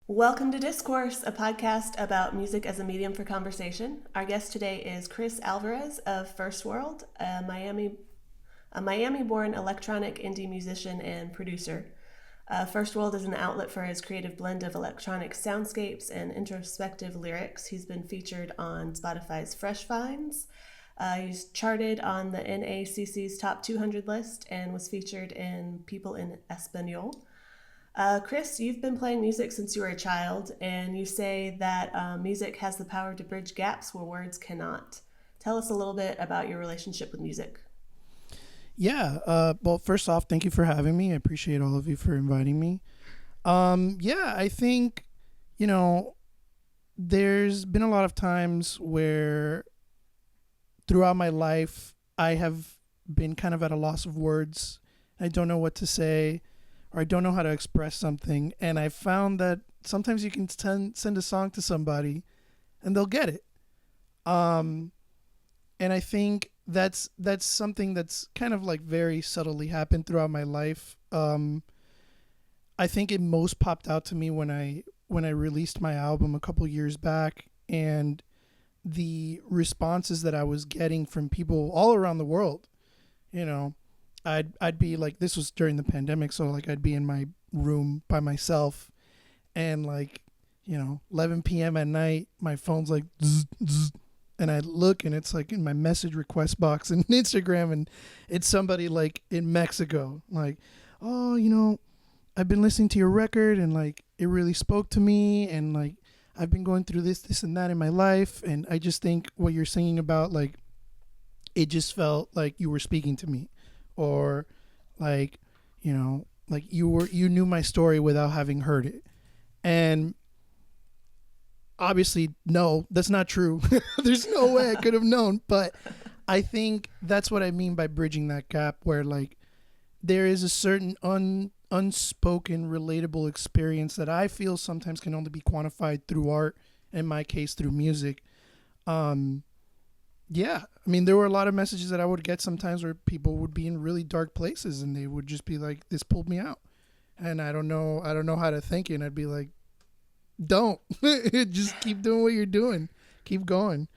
Welcome to Discourse, a podcast about music as a medium for conversation. Our guest today is Kris Alvarez of Firstworld, a Miami-born electronic indie musician and producer. Firstworld is an outlet for his creative blend of electronic soundscapes and introspective lyrics. He's been featured on Spotify's Fresh Finds. He's charted on the NACC's Top 200 list and was featured in People in Espanol. Kris, you've been playing music since you were a child, and you say that music has the power to bridge gaps where words cannot. Tell us a little bit about your relationship with music. Well, first off, thank you for having me. I appreciate all of you for inviting me. I think, you know, there's been a lot of times where throughout my life, I have been kind of at a loss of words. I don't know what to say, or I don't know how to express something. And I found that sometimes you can send a song to somebody and they'll get it. And I think that's something that's kind of like very subtly happened throughout my life. I think it most popped out to me when I released my album a couple years back, and the responses that I was getting from people all around the world. You know, I'd be like, this was during the pandemic, so like I'd be in my room by myself, and like, 11 p.m. at night, my phone's like zzz, zzz, and I look and it's like in my message request box in Instagram, and it's somebody like in Mexico, like, oh, I've been listening to your record and like it really spoke to me, and like I've been going through this and that in my life, and I just think what you're singing about, like, it just felt like you were speaking to me, or like, like you knew my story without having heard it. And obviously, no, that's not true. There's no way I could have known. But I think that's what I mean by bridging that gap, where like there is a certain unspoken, relatable experience that I feel sometimes can only be quantified through art. In my case, through music. I mean, there were a lot of messages that I would get sometimes where people would be in really dark places and they would just be like, "This pulled me out," and I don't know how to think it. And I'd be like, don't just keep doing what you're doing, keep going.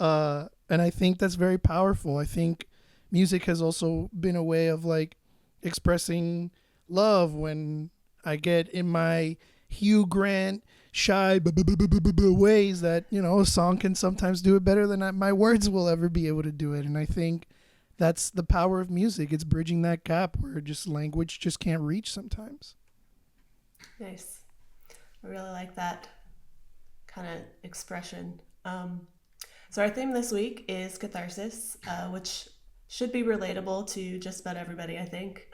And I think that's very powerful. I think music has also been a way of like expressing love. When I get in my Hugh Grant shy ways, that a song can sometimes do it better than my words will ever be able to do it. And I think that's the power of music. It's bridging that gap where just language just can't reach sometimes. Nice. I really like that kind of expression. So our theme this week is catharsis, which should be relatable to just about everybody, I think.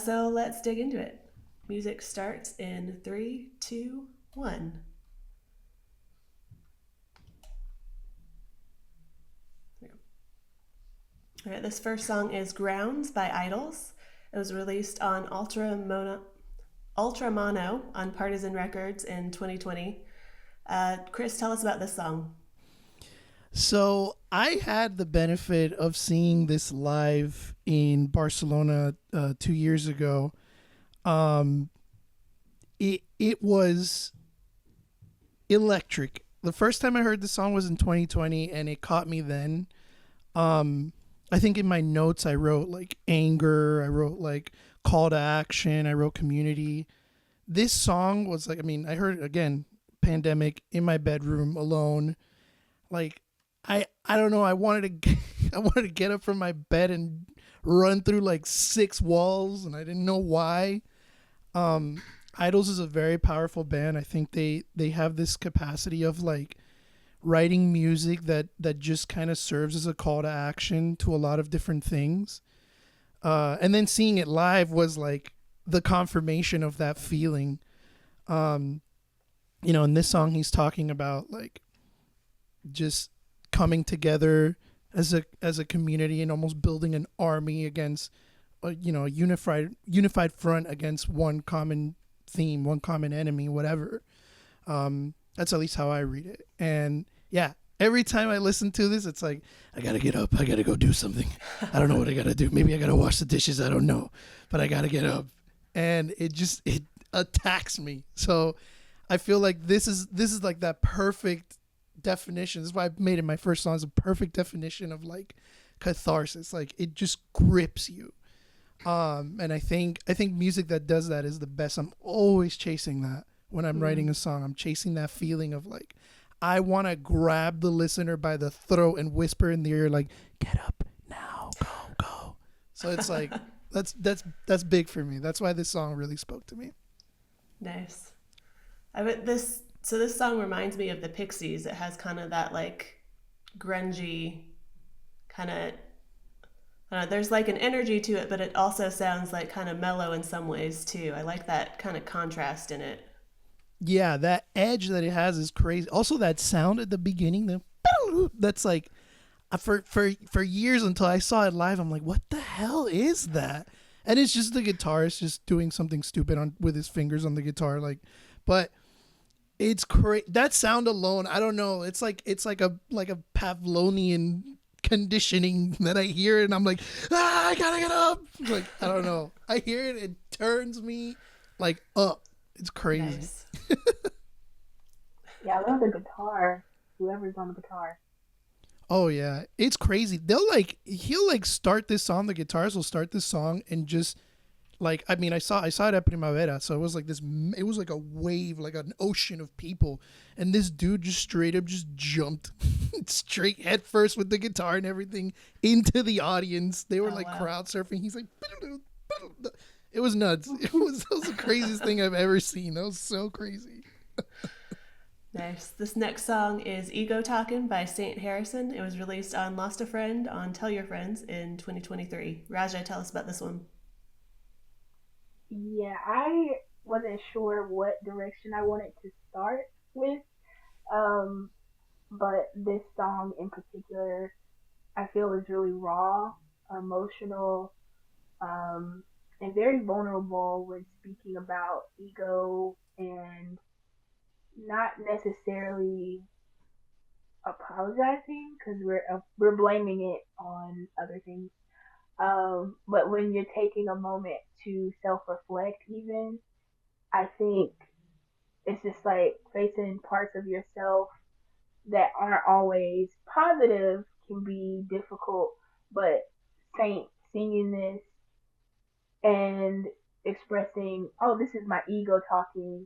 So let's dig into it. Music starts in 3, 2, 1. All right, this first song is Grounds by Idols. It was released on Ultramano on Partisan Records in 2020. Kris, tell us about this song. So I had the benefit of seeing this live in Barcelona 2 years ago. It was electric. The first time I heard the song was in 2020, and it caught me then. I think in my notes I wrote like anger, I wrote like call to action, I wrote community. This song was like, I mean, I heard it again, pandemic, in my bedroom alone. Like I don't know, I wanted to I wanted to get up from my bed and run through like 6 walls, and I didn't know why. Idols is a very powerful band. I think they have this capacity of like writing music that just kind of serves as a call to action to a lot of different things. And then seeing it live was like the confirmation of that feeling. In this song he's talking about like just coming together as a community and almost building an army against a unified front against one common theme, one common enemy, whatever. That's at least how I read it. And yeah, every time I listen to this, it's like, I gotta get up, I gotta go do something. I don't know what I gotta do. Maybe I gotta wash the dishes, I don't know, but I gotta get up. And it attacks me. So I feel like this is like that perfect definition. This is why I made it my first song. Is a perfect definition of like catharsis. Like it just grips you. And I think music that does that is the best. I'm always chasing that when I'm writing a song. I'm chasing that feeling of like I want to grab the listener by the throat and whisper in the ear like, "Get up now, go, go." So it's like that's big for me. That's why this song really spoke to me. Nice. I bet this song reminds me of the Pixies. It has kind of that like grungy kind of there's like an energy to it, but it also sounds like kind of mellow in some ways too. I like that kind of contrast in it. Yeah, that edge that it has is crazy. Also, that sound at the beginning, that's like for years until I saw it live. I'm like, what the hell is that? And it's just the guitarist just doing something stupid on with his fingers on the guitar, like, but it's crazy. That sound alone, I don't know. It's like a Pavlovian conditioning that I hear it and I'm like, I gotta get up. Like I don't know. I hear it, it turns me like up. It's crazy. Nice. Yeah, I love the guitar. Whoever's on the guitar. Oh yeah, it's crazy. He'll like start this song. The guitarist will start this song and just like I mean I saw it at Primavera, so it was like this. It was like a wave, like an ocean of people, and this dude just straight up just jumped straight head first with the guitar and everything into the audience. They were Oh, like wow. crowd surfing. He's like, it was nuts. That was the craziest thing I've ever seen. That was so crazy. Nice. This next song is Ego Talkin' by Saint Harrison. It was released on Lost a Friend on Tell Your Friends in 2023. Raja, tell us about this one. Yeah, I wasn't sure what direction I wanted to start with. Um, but this song in particular, I feel is really raw, emotional, and very vulnerable when speaking about ego and not necessarily apologizing because we're blaming it on other things. But when you're taking a moment to self reflect, even I think it's just like facing parts of yourself that aren't always positive can be difficult. But Saint singing this and expressing, oh, this is my ego talking.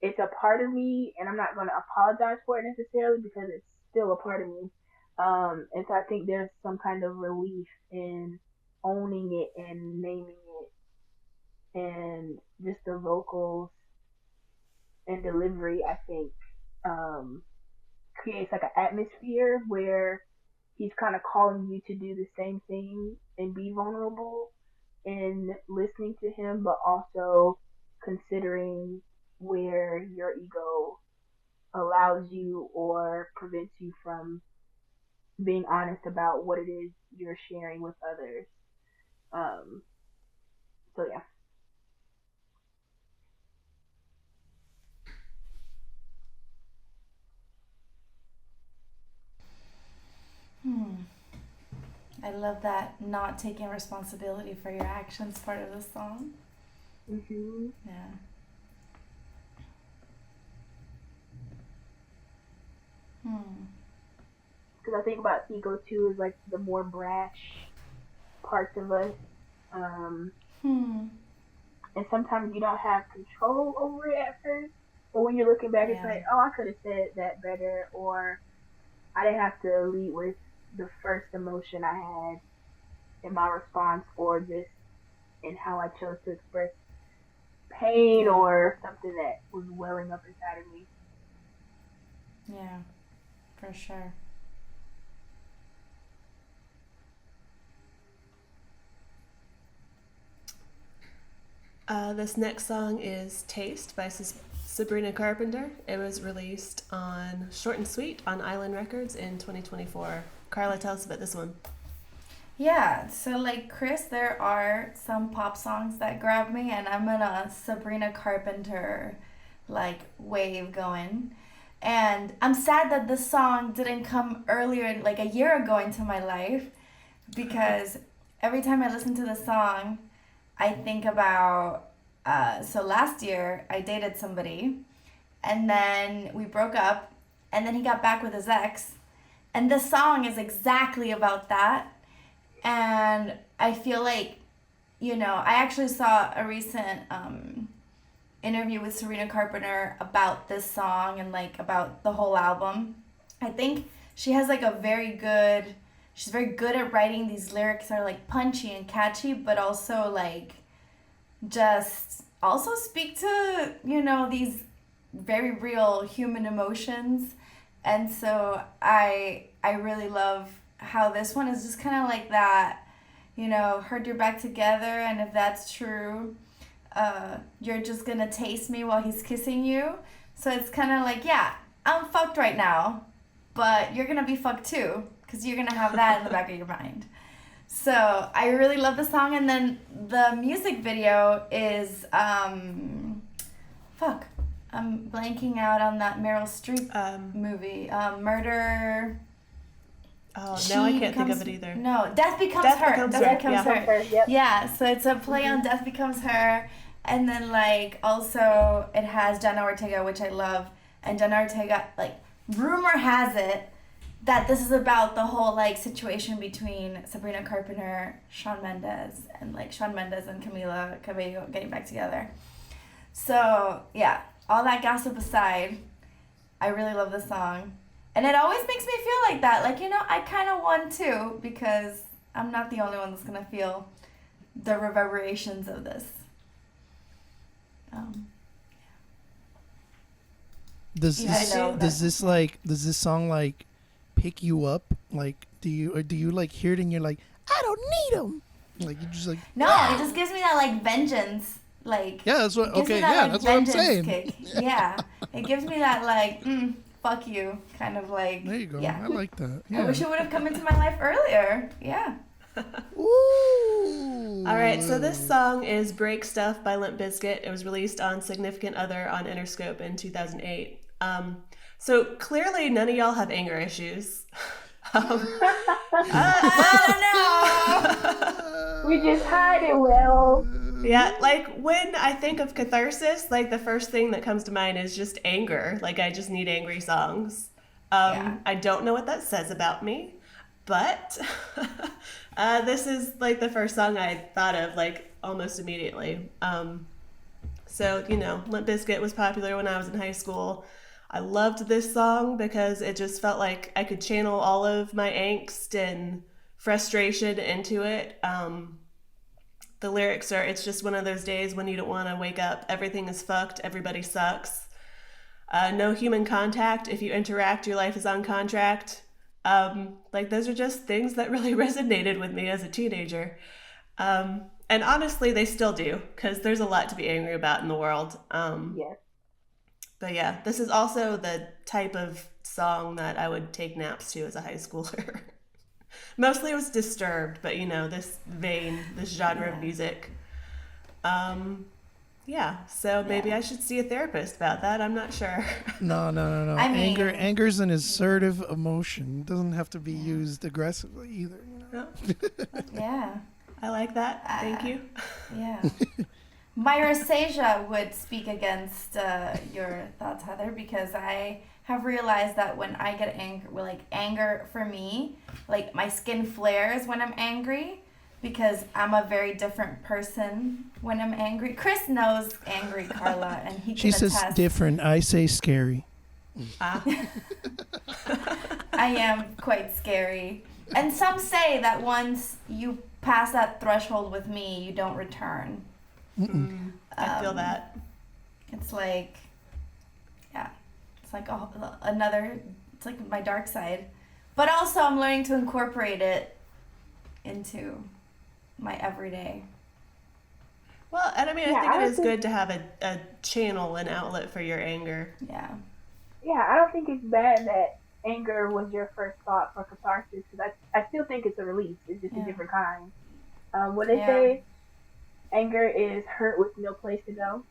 It's a part of me, and I'm not going to apologize for it necessarily because it's still a part of me. And so I think there's some kind of relief in owning it and naming it, and just the vocals and delivery. I think um, creates like an atmosphere where he's kind of calling you to do the same thing and be vulnerable in listening to him, but also considering where your ego allows you or prevents you from being honest about what it is you're sharing with others. Um, so yeah. I love that not taking responsibility for your actions part of the song. hmm Yeah. Because I think about ego too is like the more brash parts of us. Um, Hmm. and sometimes you don't have control over it at first. But when you're looking back, it's Yeah. like, oh, I could have said that better, or I didn't have to lead with the first emotion I had in my response, or just in how I chose to express pain Yeah. or something that was welling up inside of me. Yeah. For sure. This next song is Taste by Sabrina Carpenter. It was released on Short and Sweet on Island Records in 2024. Carla, tell us about this one. Yeah, so like Chris, there are some pop songs that grab me, and I'm in a Sabrina Carpenter like wave going. And I'm sad that this song didn't come earlier, like a year ago into my life, because every time I listen to the song, I think about. So last year I dated somebody, and then we broke up, and then he got back with his ex. And this song is exactly about that. And I feel like, I actually saw a recent interview with Sabrina Carpenter about this song and like about the whole album. I think she has like she's very good at writing these lyrics that are like punchy and catchy, but also like just also speak to, these very real human emotions. And so I really love how this one is just kind of like that, heard you're back together, and if that's true, you're just gonna taste me while he's kissing you. So it's kind of like, yeah, I'm fucked right now, but you're gonna be fucked too, because you're gonna have that in the back of your mind. So I really love the song. And then the music video is I'm blanking out on that Meryl Streep movie, Murder. Oh, no, I can't think of it either. No, Death Becomes Her. Death Becomes Her. Yep. Yeah, so it's a play on Death Becomes Her. And then, like, also it has Jenna Ortega, which I love. And Jenna Ortega, like, rumor has it that this is about the whole, like, situation between Sabrina Carpenter, Shawn Mendes, and, like, Shawn Mendes and Camila Cabello getting back together. So, yeah, all that gossip aside, I really love the song. And it always makes me feel like that. Like, I kind of want to, because I'm not the only one that's going to feel the reverberations of this. Does this song like pick you up? Like, do you like hear it and you're like, I don't need him? Like, you just like, no, it just gives me that like vengeance. Like, yeah, that's what. Okay, that, yeah, like, that's what I'm saying. Kick. Yeah, it gives me that like, fuck you, kind of like. There you go. Yeah. I like that. Yeah. I wish it would have come into my life earlier. Yeah. Ooh. All right, so this song is Break Stuff by Limp Bizkit. It was released on Significant Other on Interscope in 2008. So clearly none of y'all have anger issues. I don't know. We just hide it well. Yeah, like when I think of Catharsis, like the first thing that comes to mind is just anger. Like I just need angry songs. I don't know what that says about me, but this is like the first song I thought of like almost immediately. So, Limp Bizkit was popular when I was in high school. I loved this song because it just felt like I could channel all of my angst and frustration into it. The lyrics are, it's just one of those days when you don't want to wake up. Everything is fucked. Everybody sucks. No human contact. If you interact, your life is on contract. Like those are just things that really resonated with me as a teenager. And honestly, they still do, because there's a lot to be angry about in the world. Yes. But yeah, this is also the type of song that I would take naps to as a high schooler. Mostly it was Disturbed, but this vein, this genre of music. So maybe I should see a therapist about that. I'm not sure. No. I mean, Anger's an assertive emotion. It doesn't have to be used aggressively either. No? Yeah. I like that. Thank you. Yeah. My rosacea would speak against your thoughts, Heather, because I have realized that when I get angry, anger for me, like my skin flares when I'm angry, because I'm a very different person when I'm angry. Chris knows angry Carla, and he can She says attest. different. I say scary. I am quite scary. And some say that once you pass that threshold with me, you don't return. I feel that. It's like, it's like another, it's like my dark side. But also I'm learning to incorporate it into my everyday. Well, and I mean, I think I it don't is think- good to have a channel, an outlet for your anger. Yeah. Yeah, I don't think it's bad that anger was your first thought for catharsis, because I still think it's a release. It's just a different kind. When they say anger is hurt with no place to go,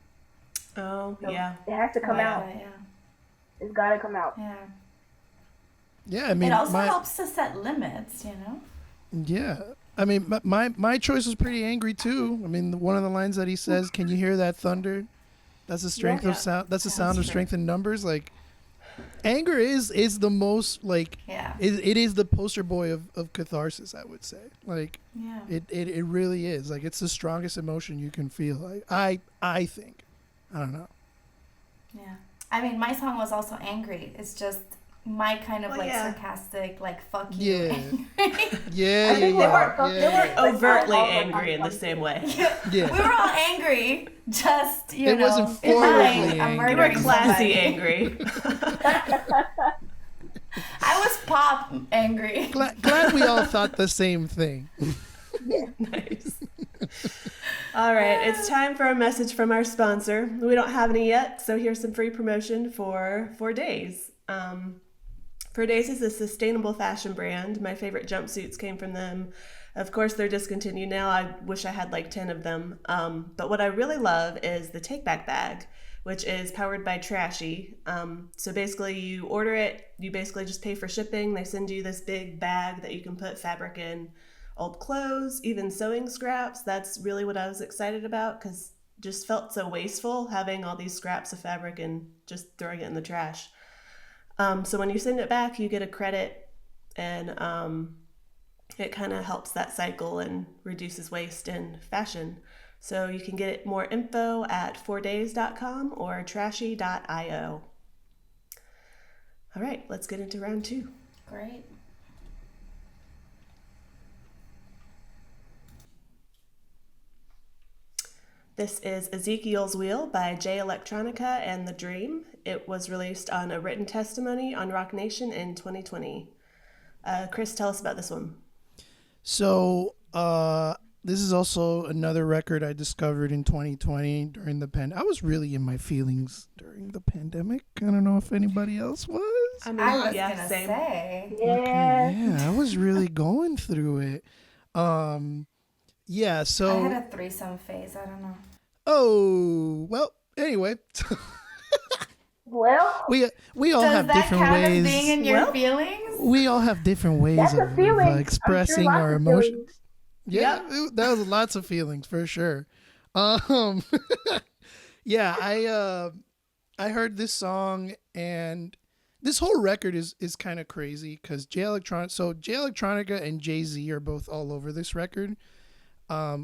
Oh, so yeah. it has to come out. Yeah. It's got to come out. Yeah. Yeah, I mean, It also helps to set limits, Yeah, I mean, my choice was pretty angry too. I mean, one of the lines that he says, "Can you hear that thunder?" That's the strength Yeah. of sound. That's the Sounds sound of true. strength in numbers. Like, anger is the most like Yeah. it is the poster boy of catharsis. I would say. Like, Yeah. it really is. Like, it's the strongest emotion you can feel. Like, I think. I don't know. Yeah. I mean, my song was also angry. It's just my kind of Well, like yeah. sarcastic, like fuck you. Yeah. angry. Yeah, I think They we're weren't, all- they weren't like, overtly all angry in the something. same way. Yeah. We were all angry, just It wasn't in forwardly mind, I'm angry. You were murdering classy somebody. angry. I was pop angry. Glad we all thought the same thing. Nice. All right, it's time for a message from our sponsor. We don't have any yet, so here's some free promotion for 4Days. 4Days is a sustainable fashion brand. My favorite jumpsuits came from them. Of course, they're discontinued now. I wish I had like 10 of them. But what I really love is the Take Back bag, which is powered by Trashy. So basically, you order it, you basically just pay for shipping. They send you this big bag that you can put fabric in, old clothes, even sewing scraps. That's really what I was excited about, because just felt so wasteful having all these scraps of fabric and just throwing it in the trash. So when you send it back, you get a credit, and it kind of helps that cycle and reduces waste in fashion. So you can get more info at 4days.com or trashy.io. All right, let's get into round 2. Great. This is Ezekiel's Wheel by Jay Electronica and The Dream. It was released on A Written Testimony on Rock Nation in 2020. Kris, tell us about this one. So, this is also another record I discovered in 2020 during the I was really in my feelings during the pandemic. I don't know if anybody else was. I mean, I was yeah, gonna same. say. Yeah. Okay, yeah, I was really going through it. Yeah, so I had a threesome phase. I don't know. oh, well, anyway, Well, we all Does have that different count as ways. being in your Well, feelings? We all have different ways that's a of feeling. I'm sure expressing lots our of emotions. feelings. Yeah, that was lots of feelings for sure. Yeah, I heard this song, and this whole record is kind of crazy because Jay Electronica and Jay-Z are both all over this record,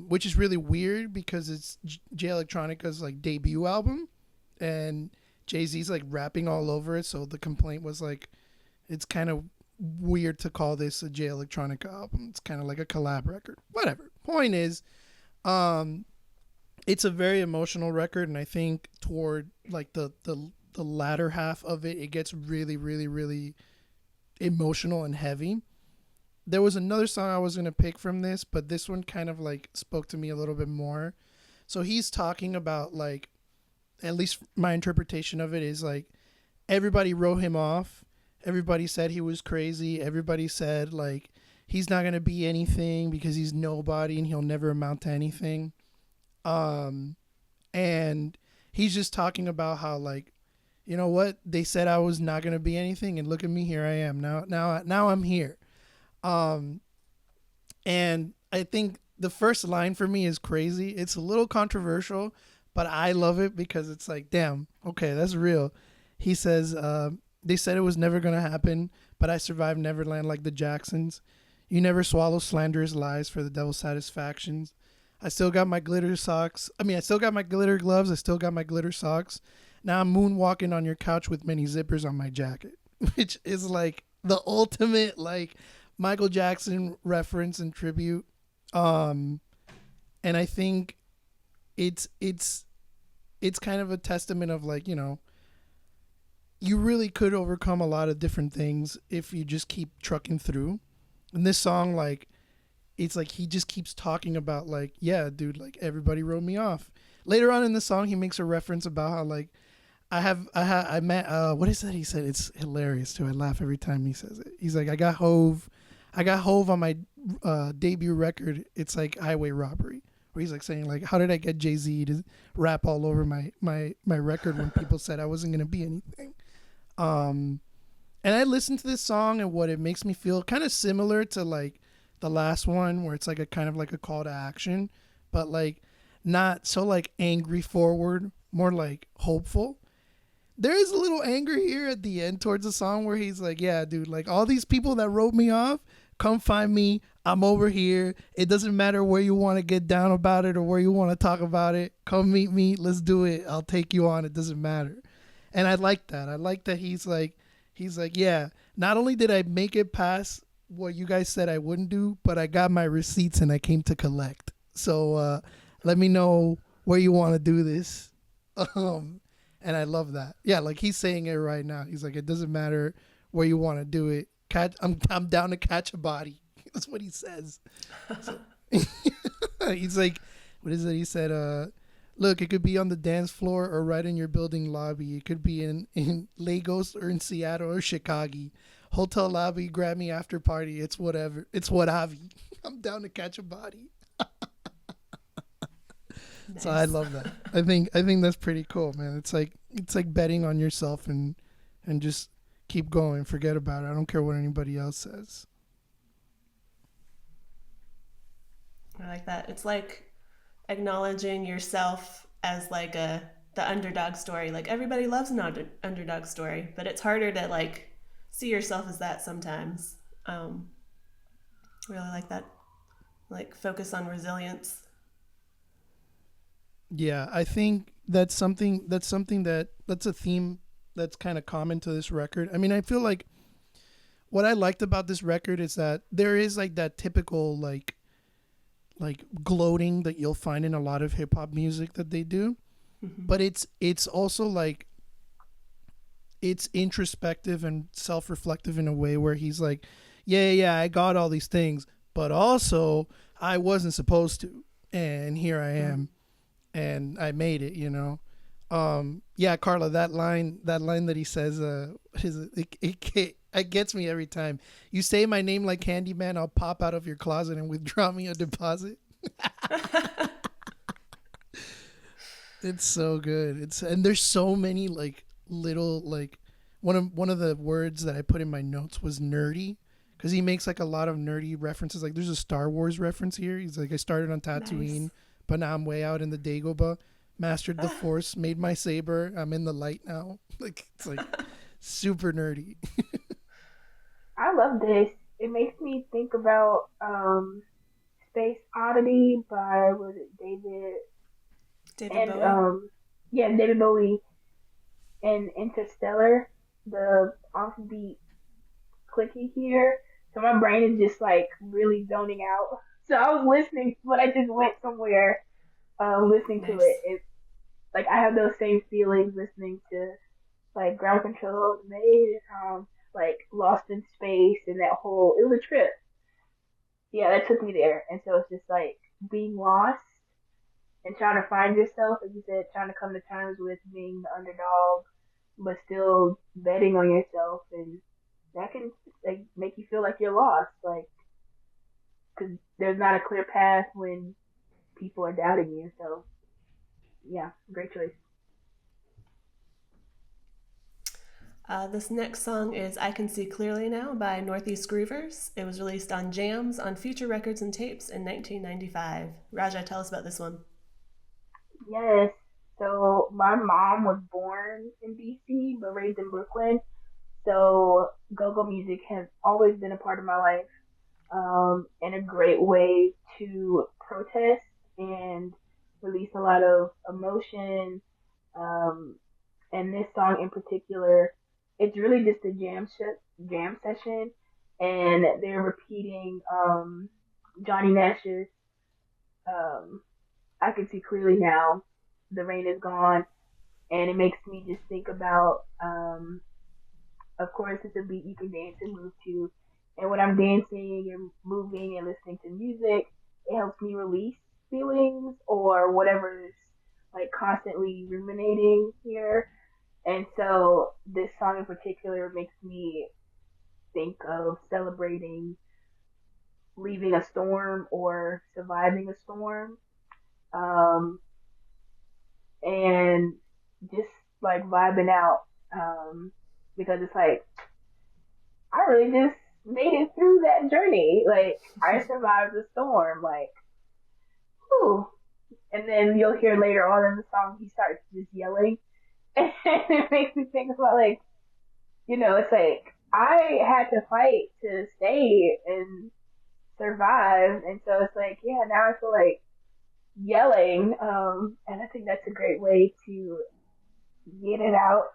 which is really weird because it's Jay Electronica's like debut album, and Jay-Z's like rapping all over it. So the complaint was like, it's kind of weird to call this a Jay Electronica album. It's kind of like a collab record. Whatever. Point is, it's a very emotional record, and I think toward like the latter half of it, it gets really, really, really emotional and heavy. There was another song I was gonna pick from this, but this one kind of like spoke to me a little bit more. So he's talking about like, at least my interpretation of it is like, everybody wrote him off. Everybody said he was crazy. Everybody said like he's not gonna be anything because he's nobody and he'll never amount to anything. And he's just talking about how like, you know what, they said I was not gonna be anything, and look at me, here I am now I'm here. And I think the first line for me is crazy. It's a little controversial, but I love it because it's like, damn, okay, that's real. He says, they said it was never going to happen, but I survived Neverland like the Jacksons. You never swallow slanderous lies for the devil's satisfactions. I still got my glitter socks. I still got my glitter gloves. I still got my glitter socks. Now I'm moonwalking on your couch with many zippers on my jacket, which is like the ultimate like Michael Jackson reference and tribute. And I think it's kind of a testament of like, you know, you really could overcome a lot of different things if you just keep trucking through. And this song, like, it's like he just keeps talking about like, yeah, dude, like everybody wrote me off. Later on in the song, he makes a reference about how like I met what is that he said? It's hilarious too. I laugh every time he says it. He's like, I got Hove on my debut record. It's like highway robbery. Where he's like saying like, how did I get Jay-Z to rap all over my record when people said I wasn't gonna be anything? And I listened to this song, and what it makes me feel kind of similar to like the last one, where it's like a kind of like a call to action, but like not so like angry forward, more like hopeful. There is a little anger here at the end towards the song where he's like, yeah, dude, like all these people that wrote me off, come find me. I'm over here. It doesn't matter where you want to get down about it or where you want to talk about it. Come meet me. Let's do it. I'll take you on. It doesn't matter. And I like that. I like that he's like, yeah, not only did I make it past what you guys said I wouldn't do, but I got my receipts and I came to collect. So let me know where you want to do this. And I love that. Yeah, like he's saying it right now. He's like, it doesn't matter where you want to do it. I'm down to catch a body. That's what he says. So, he's like, what is it? He said, look, it could be on the dance floor or right in your building lobby. It could be in Lagos or in Seattle or Chicago. Hotel lobby, grab me after party. It's whatever. It's whatever. I'm down to catch a body. Nice. So I love that. I think that's pretty cool, man. It's like betting on yourself and just keep going. Forget about it. I don't care what anybody else says. I like that. It's like acknowledging yourself as like the underdog story. Like everybody loves an underdog story, but it's harder to like see yourself as that sometimes. Really like that. Like focus on resilience. Yeah, I think that's a theme that's kind of common to this record. I mean, I feel like what I liked about this record is that there is like that typical like gloating that you'll find in a lot of hip hop music that they do. Mm-hmm. But it's also like it's introspective and self-reflective in a way where he's like, yeah, I got all these things, but also I wasn't supposed to, and here I am. And I made it, you know. Yeah, Carla, that line that he says, it gets me every time. You say my name like Candyman, I'll pop out of your closet and withdraw me a deposit. It's so good. And there's so many like little like one of the words that I put in my notes was nerdy, because he makes like a lot of nerdy references. Like there's a Star Wars reference here. He's like, I started on Tatooine. Nice. But now I'm way out in the Dagobah, mastered the Force, made my saber. I'm in the light now. Like it's like super nerdy. I love this. It makes me think about Space Oddity by David Bowie. David Bowie and Interstellar. The offbeat clicky here. So my brain is just like really zoning out. So I was listening, but I just went somewhere listening to it. It's like I have those same feelings listening to like Ground Control, Made, like Lost in Space, and that whole, it was a trip. Yeah, that took me there. And so it's just like being lost and trying to find yourself, as you said, trying to come to terms with being the underdog, but still betting on yourself, and that can like make you feel like you're lost, like. Because there's not a clear path when people are doubting you. So, yeah, great choice. This next song is I Can See Clearly Now by Northeast Groovers. It was released on Jams on Future Records and Tapes in 1995. Raja, tell us about this one. Yes. So, my mom was born in D.C. but raised in Brooklyn. So, go-go music has always been a part of my life. And a great way to protest and release a lot of emotion. And this song in particular, it's really just a jam session, and they're repeating Johnny Nash's I Can See Clearly Now, The Rain Is Gone, and it makes me just think about, of course, it's a beat you can dance and move to. And when I'm dancing and moving and listening to music, it helps me release feelings or whatever's like constantly ruminating here. And so this song in particular makes me think of celebrating leaving a storm or surviving a storm. And just like vibing out. Because it's like, I really just made it through that journey. Like, I survived the storm. Like, whew, and then you'll hear later on in the song he starts just yelling, and it makes me think about like, it's like I had to fight to stay and survive, and so it's like, yeah, now I feel like yelling, and I think that's a great way to get it out,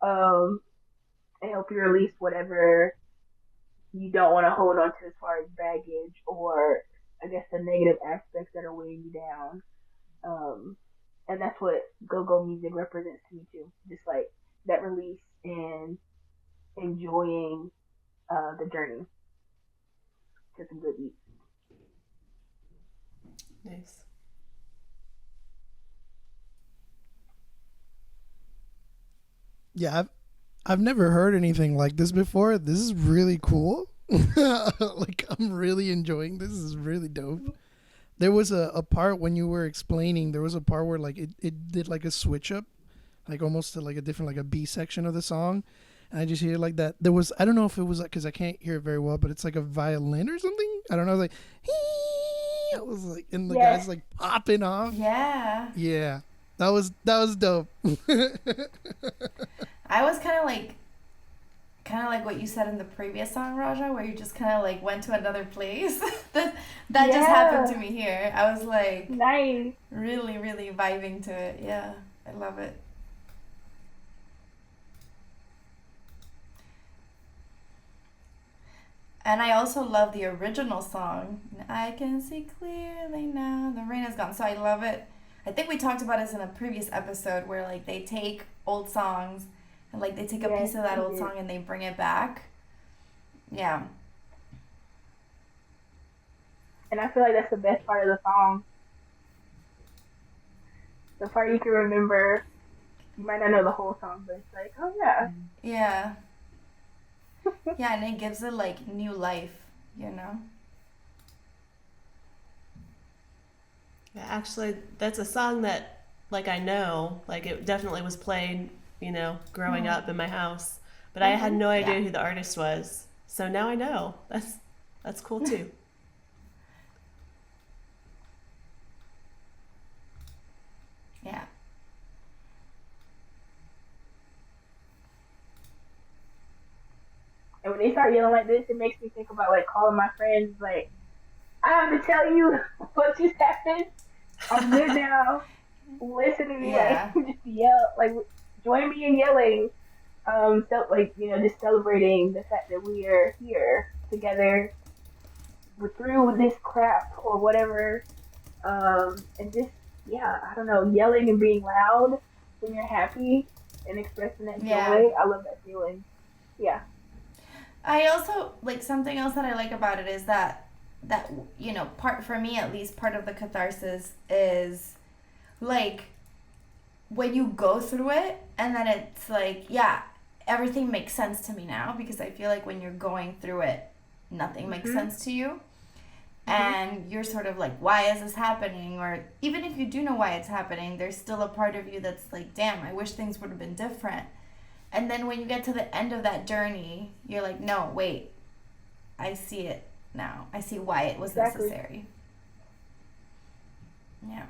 and help you release whatever you don't want to hold on to as far as baggage or I guess the negative aspects that are weighing you down. Um, and that's what go-go music represents to me too. Just like that release and enjoying the journey to some good beats. Nice. Yeah, I've never heard anything like this before. This is really cool. Like, I'm really enjoying this. This is really dope. There was a part when you were explaining, there was a part where like it did like a switch up, like almost to like a different, like a B section of the song. And I just hear like that. There was, I don't know if it was like, because I can't hear it very well, but it's like a violin or something. I don't know. Like, I was like, and the guy's like popping off. Yeah. Yeah. That was dope. I was kind of like what you said in the previous song, Raja, where you just kind of like went to another place. that just happened to me here. I was like, nice, really, really vibing to it. Yeah, I love it. And I also love the original song. I can see clearly now, the rain is gone. So I love it. I think we talked about this in a previous episode where like they take old songs and like they take a piece of that old song and they bring it back. Yeah. And I feel like that's the best part of the song. The part you can remember. You might not know the whole song, but it's like, oh yeah. Yeah. Yeah, and it gives it like new life, you know? Yeah, actually, that's a song that, like, I know, like, it definitely was played, growing up in my house, but I had no idea who the artist was. So now I know. That's cool too. Yeah. And when they start yelling like this, it makes me think about like calling my friends, like, I have to tell you what just happened. I'm good now. Listen to me, like, just yell, like, join me in yelling. So like, just celebrating the fact that we are here together. We're through this crap or whatever. And just, I don't know, yelling and being loud when you're happy and expressing that joy. I love that feeling. Yeah. I also, like, something else that I like about it is that part, for me at least, part of the catharsis is, like, when you go through it, and then it's like, everything makes sense to me now, because I feel like when you're going through it, nothing makes sense to you. And you're sort of like, why is this happening? Or even if you do know why it's happening, there's still a part of you that's like, damn, I wish things would have been different. And then when you get to the end of that journey, you're like, no, wait, I see it now. I see why it was necessary. Yeah.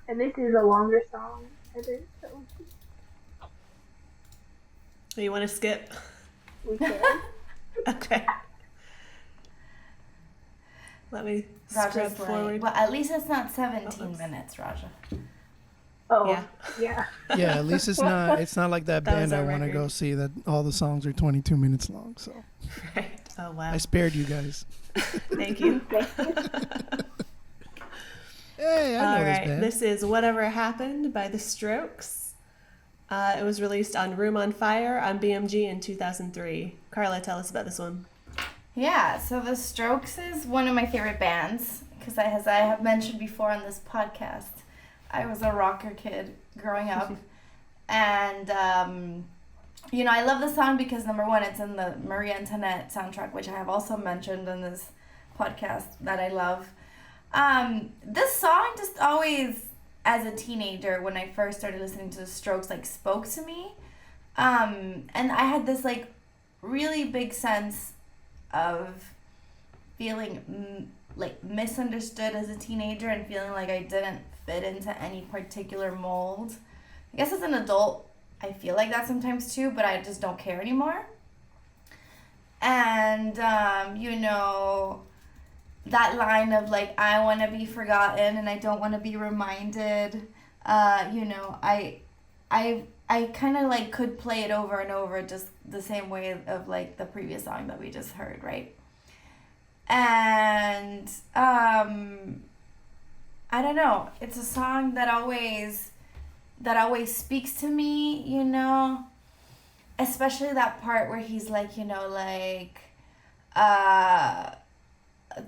And this is a longer song, Heather, so. You want to skip? We can. Okay. Let me scrub forward. Well, at least it's not 17 minutes, Raja. Oh, yeah. Yeah, at least it's not like that band I want to go see that all the songs are 22 minutes long, so. Right. Oh, wow. I spared you guys. Thank you. Hey, I know all right. this band. This is Whatever Happened by The Strokes. It was released on Room on Fire on BMG in 2003. Carla, tell us about this one. Yeah, so The Strokes is one of my favorite bands because, as I have mentioned before on this podcast, I was a rocker kid growing up. And, I love the song because, number one, it's in the Marie Antoinette soundtrack, which I have also mentioned in this podcast that I love. This song just always, as a teenager, when I first started listening to The Strokes, like, spoke to me. And I had this, like, really big sense of feeling like misunderstood as a teenager and feeling like I didn't fit into any particular mold. I guess as an adult, I feel like that sometimes too, but I just don't care anymore. And, that line of like, I want to be forgotten and I don't want to be reminded, I kind of like could play it over and over just the same way of like the previous song that we just heard, right? And I don't know, it's a song that always speaks to me, especially that part where he's like,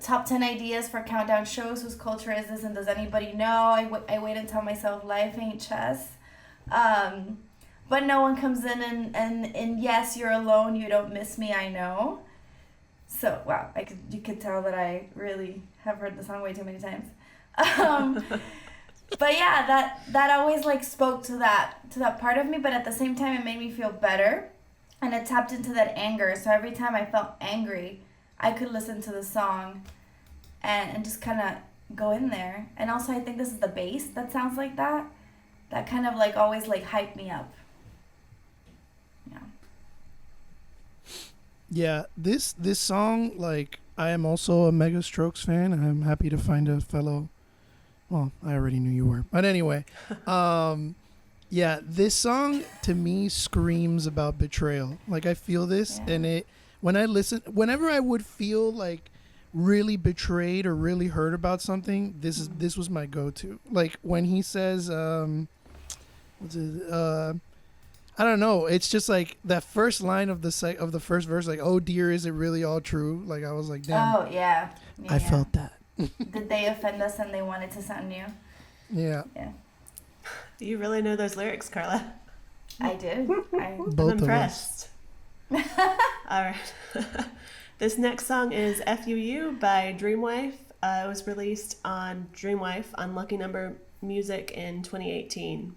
top 10 ideas for countdown shows, whose culture is this and does anybody know? I wait and tell myself life ain't chess. But no one comes in and yes, you're alone, you don't miss me, I know. So, wow, you could tell that I really have heard the song way too many times. But yeah, that always like spoke to that part of me, but at the same time it made me feel better and it tapped into that anger. So every time I felt angry, I could listen to the song and just kind of go in there. And also I think this is the bass that sounds like that kind of like always like hyped me up. Yeah, this song, like, I am also a Mega Strokes fan. I'm happy to find a fellow. Well, I already knew you were, but anyway, yeah, this song to me screams about betrayal. Like, I feel this, and whenever I would feel like really betrayed or really hurt about something, this was my go-to. Like when he says, I don't know. It's just like that first line of the first verse, like, "Oh dear, is it really all true?" Like I was like, "Damn." Oh yeah. I felt that. Did they offend us and they wanted to sound new? Yeah. Yeah. You really know those lyrics, Carla. I did. Both I'm of impressed. All right. This next song is FUU by Dreamwife. It was released on Dreamwife on Lucky Number Music in 2018.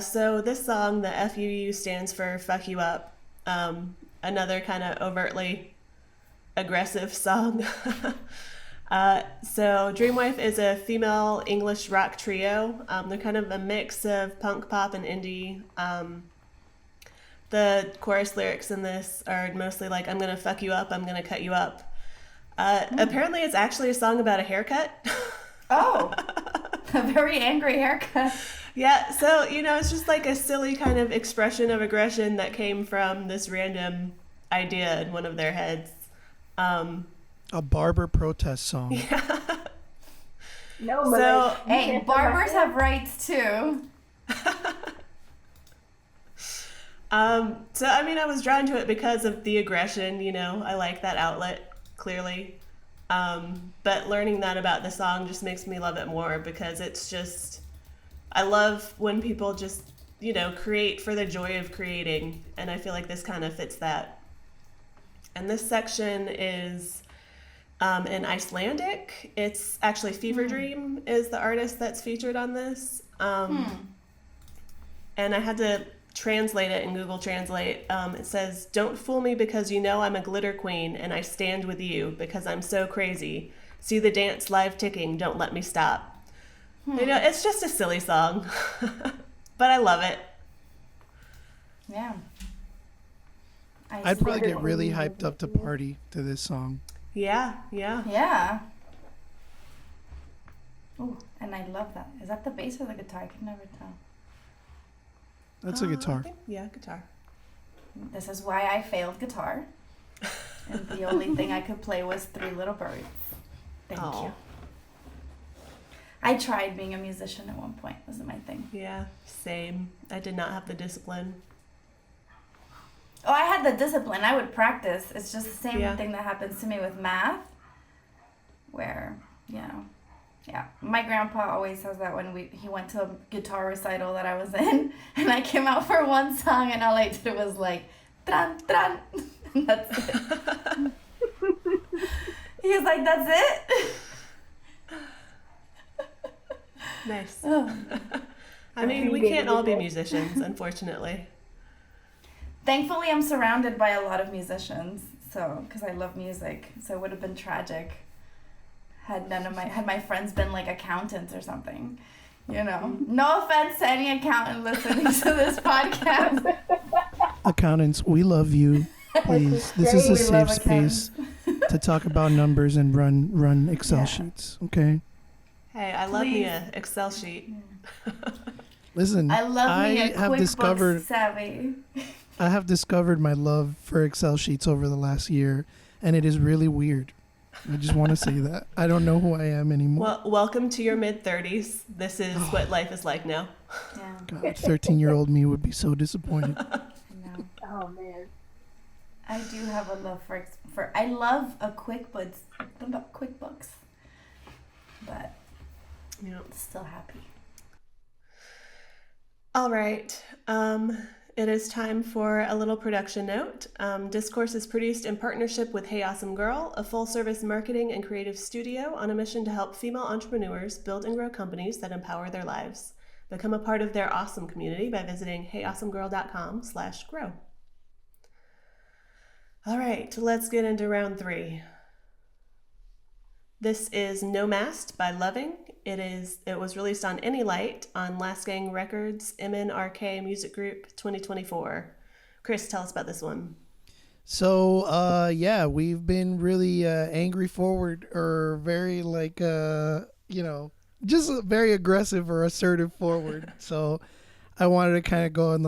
So this song, the FUU, stands for Fuck You Up. Another kind of overtly aggressive song. So Dreamwife is a female English rock trio. They're kind of a mix of punk, pop, and indie. The chorus lyrics in this are mostly like, I'm gonna fuck you up, I'm gonna cut you up. Apparently it's actually a song about a haircut. Oh, a very angry haircut. Yeah, so, it's just like a silly kind of expression of aggression that came from this random idea in one of their heads. A barber protest song. Yeah. No, So, hey, barbers have rights too. So, I was drawn to it because of the aggression, I like that outlet, clearly. But learning that about the song just makes me love it more because it's just, I love when people just, create for the joy of creating. And I feel like this kind of fits that. And this section is in Icelandic. It's actually Fever Dream is the artist that's featured on this. And I had to translate it in Google Translate. It says, "Don't fool me because you know I'm a glitter queen and I stand with you because I'm so crazy. See the dance live ticking, don't let me stop." It's just a silly song, but I love it. Yeah. I'd probably get really hyped up to party to this song. Yeah. Yeah. Oh, and I love that. Is that the bass or the guitar? I can never tell. That's a guitar. Guitar. This is why I failed guitar. And the only thing I could play was Three Little Birds. Thank you. I tried being a musician at one point. Wasn't my thing. Yeah, same. I did not have the discipline. Oh, I had the discipline. I would practice. It's just the same thing that happens to me with math. Where, yeah. My grandpa always says that when he went to a guitar recital that I was in, and I came out for one song, and all I did was like, tran, tran. And that's it. He was like, that's it? Nice. Oh. We can't all be musicians, unfortunately. Thankfully, I'm surrounded by a lot of musicians, So, because I love music, so it would have been tragic had my friends been like accountants or something. You know, no offense to any accountant listening to this podcast. Accountants, we love you. Please, this is a safe space to talk about numbers and run Excel sheets. Okay. Hey, I love me a Excel sheet. Listen, I love me a have QuickBooks savvy. I have discovered my love for Excel sheets over the last year, and it is really weird. I just want to say that. I don't know who I am anymore. Well, welcome to your mid-30s. This is what life is like now. Yeah. God, 13-year-old me would be so disappointed. No. Oh man. I do have a love for I love a QuickBooks, but still happy. All right. It is time for a little production note. Discourse is produced in partnership with Hey Awesome Girl, a full-service marketing and creative studio on a mission to help female entrepreneurs build and grow companies that empower their lives. Become a part of their awesome community by visiting heyawesomegirl.com/grow. All right, let's get into round 3. This is No Mast by Loving. It was released on Any Light on Last Gang Records, MNRK Music Group 2024. Kris, tell us about this one. So, we've been really angry forward, or very just very aggressive or assertive forward. So I wanted to kind of go in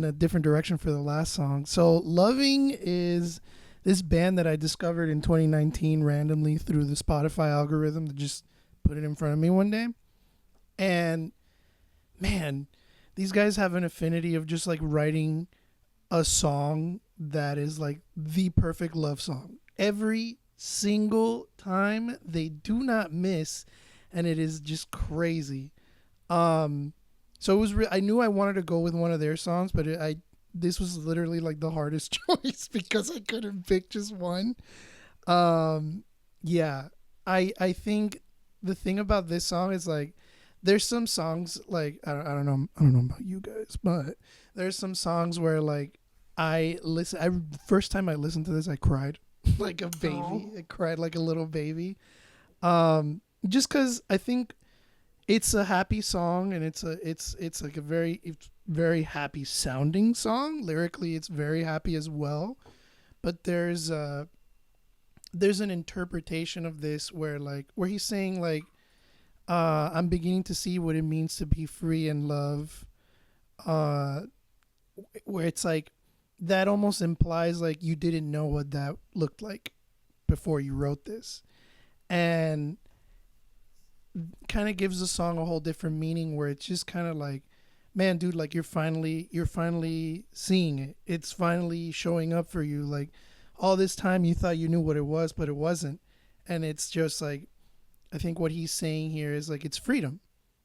a different direction for the last song. So Loving is this band that I discovered in 2019 randomly through the Spotify algorithm that just put it in front of me one day. And man, these guys have an affinity of just like writing a song that is like the perfect love song. Every single time, they do not miss, and it is just crazy. So it was I knew I wanted to go with one of their songs, but this was literally like the hardest choice because I couldn't pick just one. I think the thing about this song is like there's some songs like I don't know about you guys, but there's some songs where like first time I listened to this I cried like a baby. Aww. I cried like a little baby. Just cuz I think it's a happy song, and it's like a very happy sounding song. Lyrically, it's very happy as well. But there's an interpretation of this where he's saying like, I'm beginning to see what it means to be free and love. Where it's like that almost implies like you didn't know what that looked like before you wrote this, and kind of gives the song a whole different meaning where it's just kind of like, man, dude, like you're finally seeing it. It's finally showing up for you. Like all this time you thought you knew what it was, but it wasn't. And it's just like, I think what he's saying here is like, it's freedom.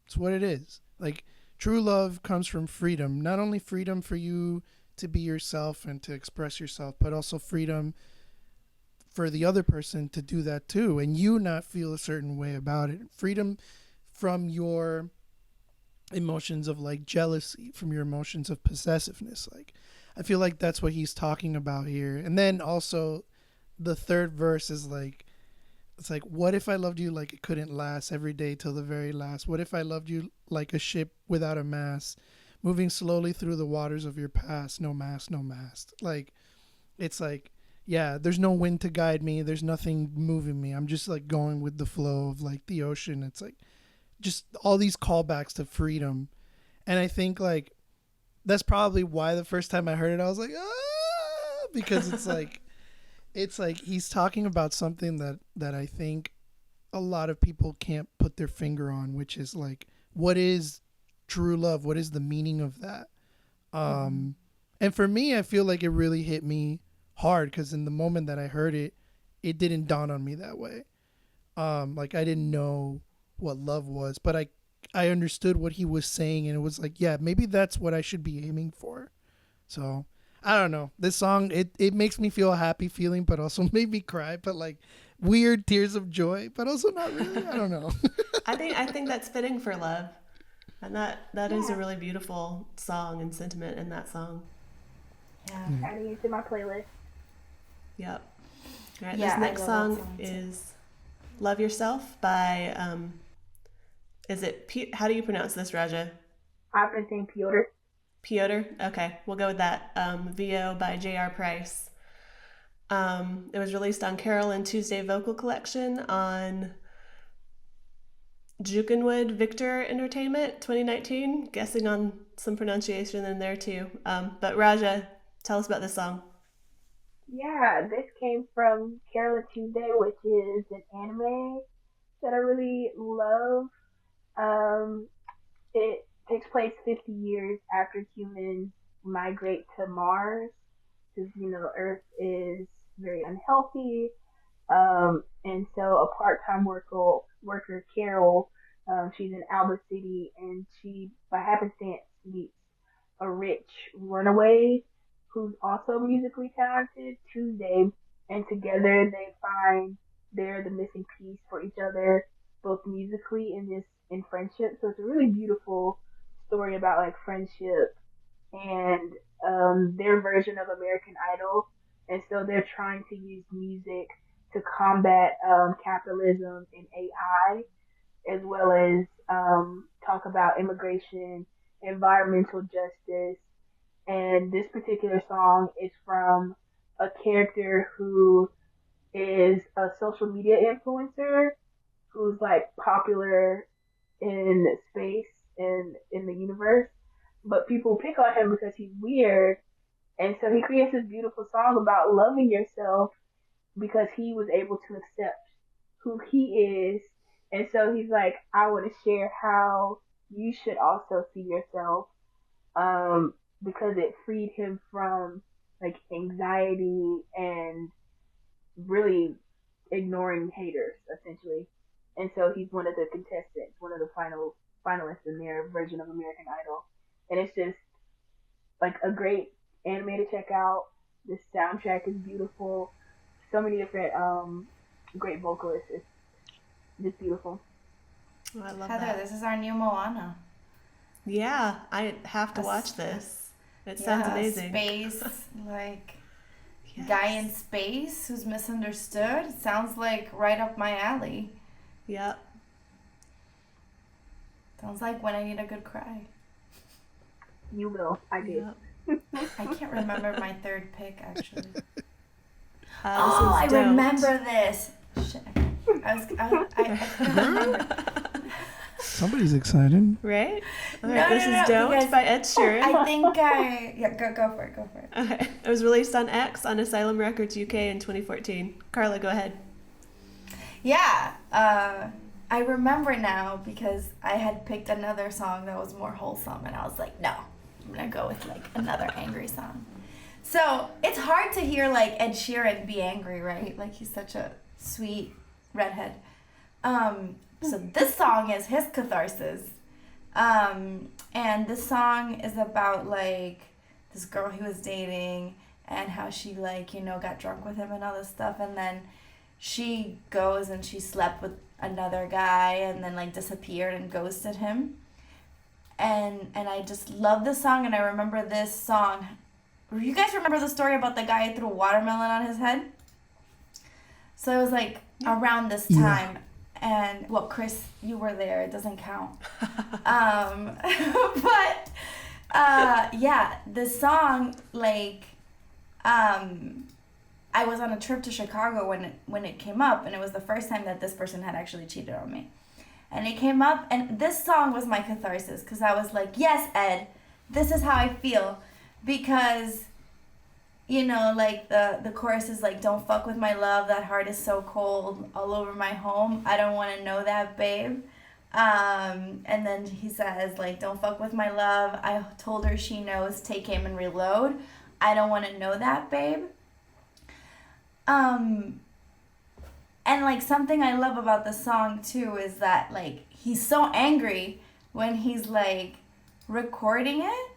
It's what it is. Like true love comes from freedom, not only freedom for you to be yourself and to express yourself, but also freedom for the other person to do that too, and you not feel a certain way about it. Freedom from your emotions of like jealousy, from your emotions of possessiveness. Like I feel like that's what he's talking about here. And then also the third verse is like, it's like, what if I loved you like it couldn't last, every day till the very last? What if I loved you like a ship without a mast, moving slowly through the waters of your past, no mast, no mast? Like it's like, yeah, there's no wind to guide me. There's nothing moving me. I'm just like going with the flow of like the ocean. It's like just all these callbacks to freedom. And I think like that's probably why the first time I heard it, I was like, because it's like he's talking about something that I think a lot of people can't put their finger on, which is like, what is true love? What is the meaning of that? And for me, I feel like it really hit me hard because in the moment that I heard it, it didn't dawn on me that way. Like I didn't know what love was, but I understood what he was saying, and it was like, yeah, maybe that's what I should be aiming for. So I don't know. This song, it makes me feel a happy feeling, but also made me cry, but like weird tears of joy, but also not really. I don't know. I think that's fitting for love, and that is a really beautiful song and sentiment in that song. Yeah. Adding it to my playlist. Yep. All right, Yeah, this next I love song that song too. is Love Yourself by, how do you pronounce this, Raja? I've been saying Piotr. Piotr? Okay, we'll go with that. VO by J.R. Price. It was released on Carol and Tuesday Vocal Collection on Jukenwood Victor Entertainment 2019. Guessing on some pronunciation in there too. But Raja, tell us about this song. Yeah, this came from Carol and Tuesday, which is an anime that I really love. Um, it takes place 50 years after humans migrate to Mars, because Earth is very unhealthy. And so a part-time worker Carol, she's in Alba City, and she by happenstance meets a rich runaway who's also musically talented, Tuesday, and together they find they're the missing piece for each other, both musically and this in friendship. So it's a really beautiful story about like friendship and their version of American Idol. And so they're trying to use music to combat capitalism and AI, as well as talk about immigration, environmental justice. And this particular song is from a character who is a social media influencer who's like popular in space and in the universe, but people pick on him because he's weird. And so he creates this beautiful song about loving yourself because he was able to accept who he is. And so he's like, I want to share how you should also see yourself, um, because it freed him from like anxiety and really ignoring haters essentially. And so he's one of the contestants, one of the finalists in their version of American Idol. And it's just like a great anime to check out. The soundtrack is beautiful. So many different great vocalists. It's just beautiful. Oh, I love Heather, that. this is our new Moana. Yeah, I have to watch this. It sounds amazing. Space, like Yes. guy in space who's misunderstood. It sounds like right up my alley. Yep. Sounds like when I need a good cry. You will. I did. Yep. I can't remember my third pick actually. This Oh, is I Don't. remember this. Shit. I couldn't remember. Somebody's excited. Right? All No, right, no, this no, is Don't because by Ed Sheeran. I think go for it. Okay. It was released on X on Asylum Records UK in 2014. Carla, go ahead. Yeah, I remember now because I had picked another song that was more wholesome, and I was like, no, I'm gonna go with like another angry song. So it's hard to hear like Ed Sheeran be angry, right? Like he's such a sweet redhead. So this song is his Catharsis. And this song is about like this girl he was dating and how she like, got drunk with him and all this stuff, and then she goes and she slept with another guy and then like disappeared and ghosted him. And I just love this song, and I remember this song. You guys remember the story about the guy who threw a watermelon on his head? So it was like around this time. And well, Kris, you were there. It doesn't count. But yeah, the song like I was on a trip to Chicago when it came up, and it was the first time that this person had actually cheated on me. And it came up, and this song was my catharsis because I was like, yes, Ed, this is how I feel. Because, like the chorus is like, don't fuck with my love, that heart is so cold, all over my home, I don't want to know that, babe. And then he says, like, don't fuck with my love, I told her she knows, take aim and reload, I don't want to know that, babe. And like something I love about the song too is that like he's so angry when he's like recording it.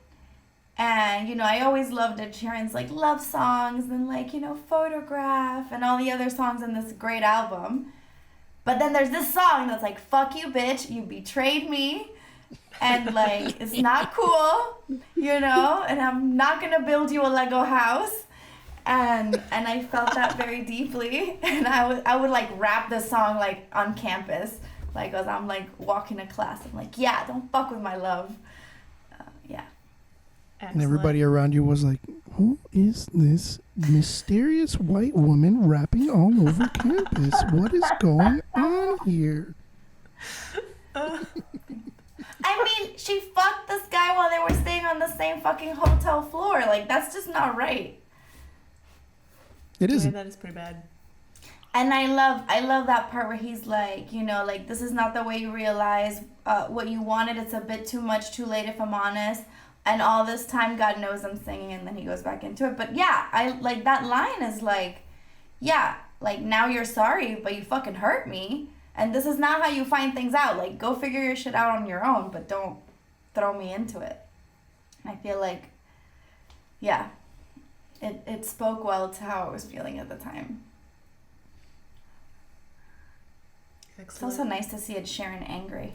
And I always loved Ed Sheeran's like love songs and like Photograph and all the other songs in this great album. But then there's this song that's like, fuck you, bitch, you betrayed me, and like it's not cool, and I'm not gonna build you a Lego house. And I felt that very deeply. And I would like rap the song like on campus, like as I'm like walking to class. I'm like, yeah, don't fuck with my love. Yeah. Excellent. And everybody around you was like, who is this mysterious white woman rapping all over campus? What is going on here? I mean, she fucked this guy while they were staying on the same fucking hotel floor. Like, that's just not right. It Yeah, isn't. that is pretty bad. And I love that part where he's like, you know, like, this is not the way you realize what you wanted. It's a bit too much, too late, if I'm honest. And all this time, God knows I'm singing, and then he goes back into it. But yeah, I like that line is like, yeah, like, now you're sorry, but you fucking hurt me. And this is not how you find things out. Like, go figure your shit out on your own, but don't throw me into it. I feel like, yeah, it spoke well to how I was feeling at the time. Excellent. It's also nice to see Ed Sheeran angry.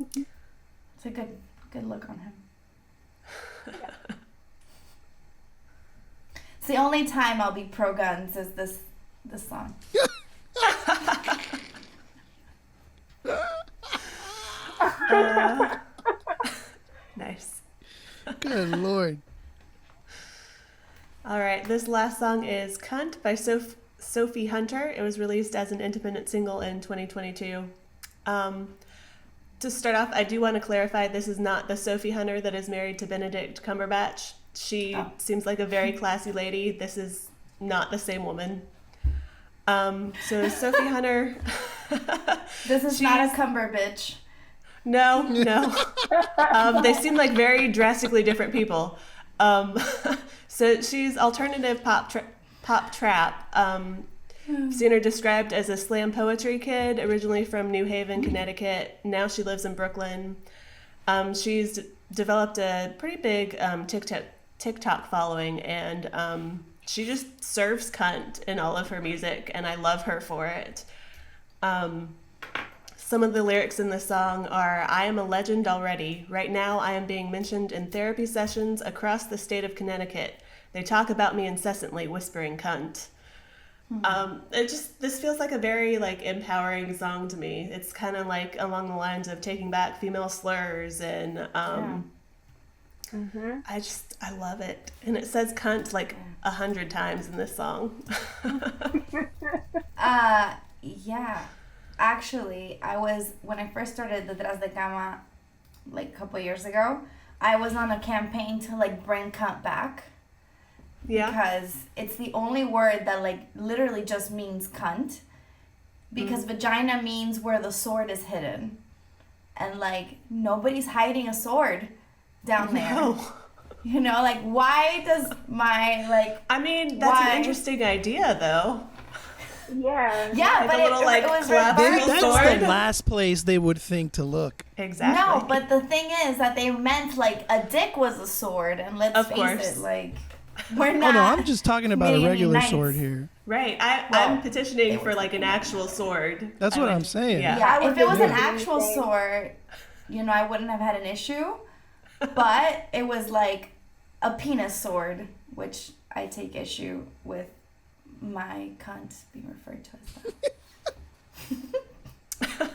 It's a good look on him. It's the only time I'll be pro guns is this song. Nice. Good Lord. All right, this last song is Cunt by Sophie Hunter. It was released as an independent single in 2022. To start off, I do want to clarify this is not the Sophie Hunter that is married to Benedict Cumberbatch. She seems like a very classy lady. This is not the same woman. So Sophie Hunter... This is not a cumber bitch. No. They seem like very drastically different people. So she's alternative pop trap. Seen her described as a slam poetry kid, originally from New Haven, Connecticut. Now she lives in Brooklyn. She's developed a pretty big TikTok following, and she just serves cunt in all of her music, and I love her for it. Some of the lyrics in this song are, I am a legend already. Right now I am being mentioned in therapy sessions across the state of Connecticut. They talk about me incessantly, whispering cunt. This feels like a very like empowering song to me. It's kind of like along the lines of taking back female slurs, and I love it. And it says cunt like 100 times in this song. Yeah. Actually, when I first started the Detrás de Cama, like a couple years ago, I was on a campaign to like bring cunt back. Yeah. Because it's the only word that like literally just means cunt. Because vagina means where the sword is hidden. And like nobody's hiding a sword down there. No. You know, like why does my like I mean, that's an interesting idea though. Yeah. Yeah, Like but a little, like, it was collapsible very That's sword. the last place they would think to look. Exactly. No, but the thing is that they meant like a dick was a sword, and let's Of face course. it, like we're not. Oh no, I'm just talking about a being regular nice. sword here. Right. I'm Well, petitioning for like an actual sword. That's I what would- I'm saying. Yeah. Yeah, I if it was an would actual say- sword, you know, I wouldn't have had an issue. But it was like a penis sword, which I take issue with my cunt being referred to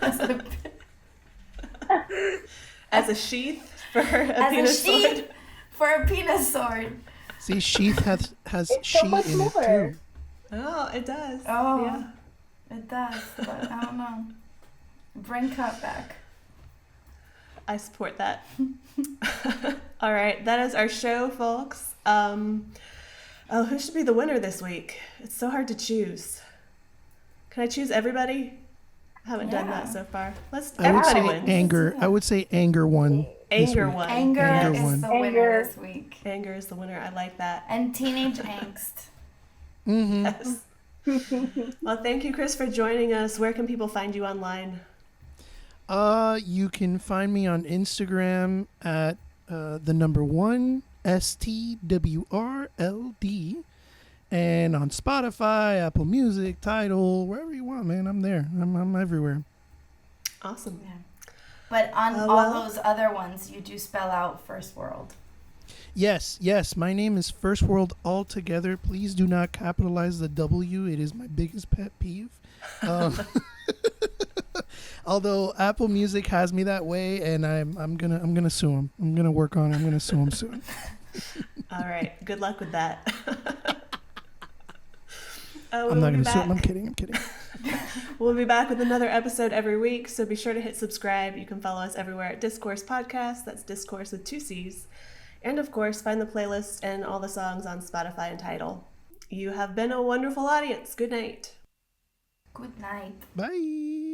as that. As a sheath for a As a penis sheath sword. for a penis sword. See, sheath has It's sheet so much in it more. too. Oh, it does. Oh. Yeah. It does, but I don't know. Bring cunt back. I support that. All right, that is our show, folks. Who should be the winner this week? It's so hard to choose. Can I choose everybody? I haven't done that Yeah. so far. I would Everybody say wins. anger. I would say anger won. this Anger week. won. Anger Anger is won. the winner Anger. this week. Anger is the winner. I like that. And teenage angst. Mm-hmm. Yes. Well, thank you, Kris, for joining us. Where can people find you online? You can find me on Instagram at the number 1 STWRLD, and on Spotify, Apple Music, Tidal, wherever you want, man. I'm there. I'm everywhere. Awesome. But on Oh, all well. those other ones, you do spell out Firstworld. Yes, yes. My name is Firstworld altogether. Please do not capitalize the W. It is my biggest pet peeve. Um, although Apple Music has me that way, and I'm gonna sue him. I'm gonna work on it. I'm gonna sue him soon. All right. Good luck with that. I'm not gonna sue him. I'm kidding. We'll be back with another episode every week, so be sure to hit subscribe. You can follow us everywhere at Discourse Podcast. That's Discourse with 2 C's. And of course, find the playlist and all the songs on Spotify and Tidal. You have been a wonderful audience. Good night. Good night. Bye.